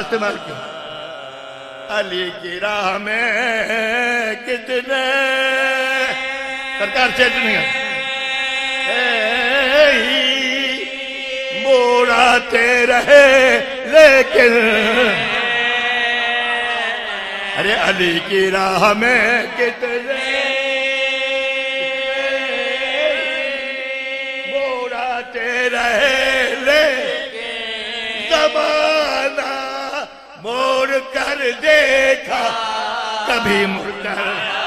इस्तेमाल किया। अली की राह में कितने सरकार चेत नहीं मोड़ाते रहे लेकिन अरे अली की राह में कितने मोड़ाते रहे लेकिन जमाना मोड़ कर देखा कभी मुड़कर